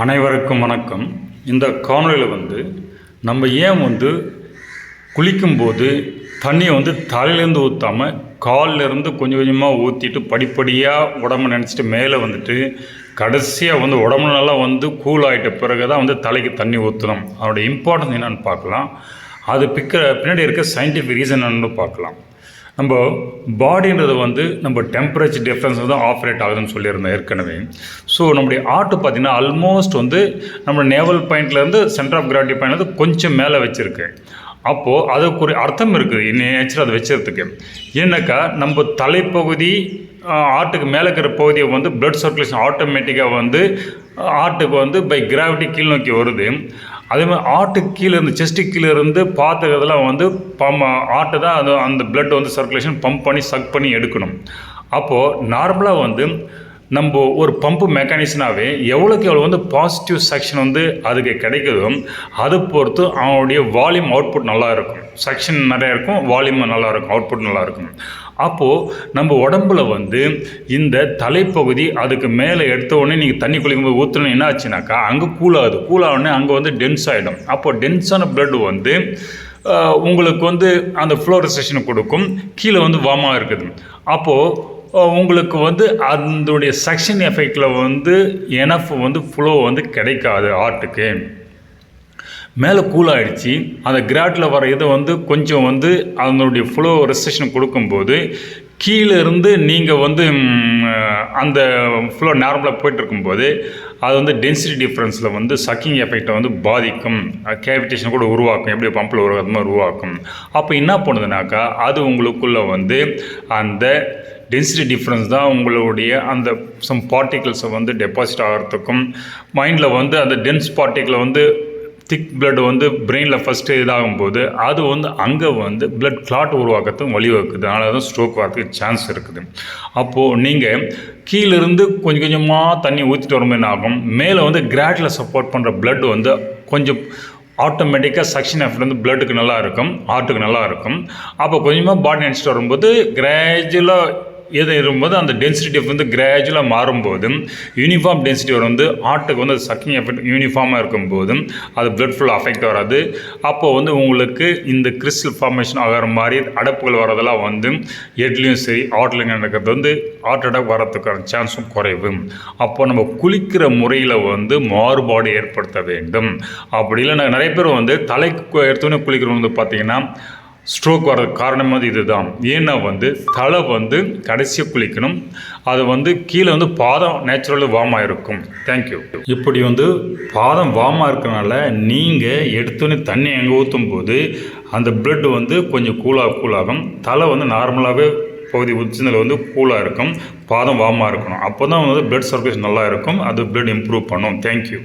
அனைவருக்கும் வணக்கம். இந்த காணொலியில் நம்ம ஏன் குளிக்கும்போது தண்ணியை தலையிலேருந்து ஊற்றாமல் காலிலேருந்து கொஞ்சம் கொஞ்சமாக ஊற்றிட்டு படிப்படியாக உடம்பு நினச்சிட்டு மேலே கடைசியாக உடம்பு நல்லா கூல் ஆகிட்ட பிறகு தான் தலைக்கு தண்ணி ஊற்றணும். அதோட இம்பார்ட்டன்ஸ் என்னென்னு பார்க்கலாம். அது பின்னாடி இருக்க சயின்டிஃபிக் ரீசன் என்னென்னு பார்க்கலாம். நம்ம பாடின்றது நம்ம டெம்பரேச்சர் டிஃப்ரென்ஸ் தான் ஆப்ரேட் ஆகுதுன்னு சொல்லியிருந்தோம் ஏற்கனவே. ஸோ நம்முடைய ஆர்ட்டு பார்த்திங்கன்னா ஆல்மோஸ்ட் நம்ம நேவல் பாயிண்ட்லேருந்து சென்டர் ஆஃப் கிராவிட்டி பாயிண்ட் கொஞ்சம் மேலே வச்சுருக்கு. அப்போது அதுக்கு ஒரு அர்த்தம் இருக்குது நேச்சர் அதை வச்சுறதுக்கு. ஏன்னாக்கா நம்ம தலைப்பகுதி ஆர்ட்டுக்கு மேலே இருக்கிற பகுதியை பிளட் சர்க்குலேஷன் ஆட்டோமேட்டிக்காக ஆர்ட்டுக்கு பை கிராவிட்டி கீழ் நோக்கி வருது. அதே மாதிரி ஆர்ட்டுக்கு கீழே இருந்து செஸ்ட்டுக்கு கீழே இருந்து பார்த்துக்கிறதுலாம் ஆர்ட்டு தான் அது அந்த பிளட் சர்க்குலேஷன் பம்ப் பண்ணி சக் பண்ணி எடுக்கணும். அப்போது நார்மலாக நம்ம ஒரு பம்பு மெக்கானிசனாகவே எவ்வளோக்கு எவ்வளோ பாசிட்டிவ் செக்ஷன் அதுக்கு கிடைக்குதோ அதை பொறுத்து அவனுடைய வால்யூம் அவுட்புட் நல்லா இருக்கும். செக்ஷன் நிறையா இருக்கும், வால்யூம் நல்லாயிருக்கும், அவுட்புட் நல்லாயிருக்கும். அப்போது நம்ம உடம்புல இந்த தலைப்பகுதி அதுக்கு மேலே எடுத்த உடனே நீங்கள் தண்ணி குளிக்கும்போது ஊற்றணும் என்ன ஆச்சுனாக்கா அங்கே கூலாகுது. கூலாகவுடனே அங்கே டென்ஸ் ஆகிடும். அப்போது டென்ஸான பிளட் உங்களுக்கு அந்த ஃப்ளோ ரெஸ்ட்ரிக்ஷனை கொடுக்கும். கீழே வார்மாக இருக்குது. அப்போது உங்களுக்கு அதனுடைய செக்ஷன் எஃபெக்டில் எனஃப் ஃப்ளோ கிடைக்காது. ஆர்ட்டுக்கு மேலே கூலாகிடுச்சு. அந்த கிராட்டில் வர இதை கொஞ்சம் அதனுடைய ஃப்ளோ ரெஸ்ட்ரிக்ஷன் கொடுக்கும்போது கீழே இருந்து நீங்கள் அந்த ஃப்ளோ நார்மலாக போய்ட்டுருக்கும்போது அது டென்சிட்டி டிஃப்ரென்ஸில் சக்கிங் எஃபெக்டை பாதிக்கும். கேவிட்டேஷன் கூட உருவாக்கும். எப்படி பம்பில் உருவாக்குற மாதிரி உருவாக்கும். அப்போ என்ன பண்ணுதுனாக்கா அது உங்களுக்குள்ளே அந்த டென்சிட்டி டிஃப்ரென்ஸ் தான் உங்களுடைய அந்த சம் பார்ட்டிகிள்ஸை டெபாசிட் ஆகிறதுக்கும் மைண்டில் அந்த டென்ஸ் பார்ட்டிகிளை திக் பிளட் பிரெயினில் ஃபஸ்ட்டு இதாகும்போது அது அங்கே பிளட் கிளாட் உருவாக்கிறதுக்கு வழிவகுக்குது. அதனால தான் ஸ்ட்ரோக் வரதுக்கு சான்ஸ் இருக்குது. அப்போது நீங்கள் கீழேருந்து கொஞ்சம் கொஞ்சமாக தண்ணி ஊற்றிட்டு வரும்போது என்ன ஆகும், மேலே கிராட்டில் சப்போர்ட் பண்ணுற பிளட் கொஞ்சம் ஆட்டோமேட்டிக்காக செக்ஷன் எஃபெக்ட் பிளட்டுக்கு நல்லா இருக்கும், ஹார்ட்டுக்கு நல்லா இருக்கும். அப்போ கொஞ்சமாக பாடி நினச்சிட்டு வரும்போது கிராஜுவலாக எது இருக்கும்போது அந்த டென்சிட்டி டிஃப் கிராஜுவலாக மாறும்போது யூனிஃபார்ம் டென்சிட்டி வரும். ஹார்ட்டுக்கு சக்கிங் எஃபெக்ட் யூனிஃபார்மாக இருக்கும்போது அது பிளட் ஃப்ளோ அஃபெக்ட் வராது. அப்போது உங்களுக்கு இந்த கிறிஸ்டல் ஃபார்மேஷன் ஆகிற மாதிரி அடப்புகள் வரதெல்லாம் ஹெட்லேயும் சரி ஹார்ட்லையும் நடக்கிறது ஹார்ட் அட்டாக் வரதுக்கான சான்ஸும் குறைவு. அப்போ நம்ம குளிக்கிற முறையில் மாறுபாடு ஏற்படுத்த வேண்டும். அப்படி இல்லை நிறைய பேர் தலைக்கு எடுத்தோன்னே குளிக்கிறவங்க பார்த்திங்கன்னா ஸ்ட்ரோக் வர்றதுக்கு காரணம் இதுதான். ஏன்னா தலை கடைசியாக குளிக்கணும். அது கீழே பாதம் நேச்சுரலாக வார்மாக இருக்கும். தேங்க்யூ. இப்படி பாதம் வார்மாக இருக்கிறனால நீங்கள் எடுத்தோன்னே தண்ணி எங்கே ஊற்றும் போது அந்த பிளட் கொஞ்சம் கூலாகும். தலை நார்மலாகவே பகுதி உச்சினில் கூலாக இருக்கும். பாதம் வார்மாக இருக்கணும். அப்போ தான் பிளட் சர்க்குலேஷன் நல்லா இருக்கும். அது பிளட் இம்ப்ரூவ் பண்ணும். தேங்க்யூ.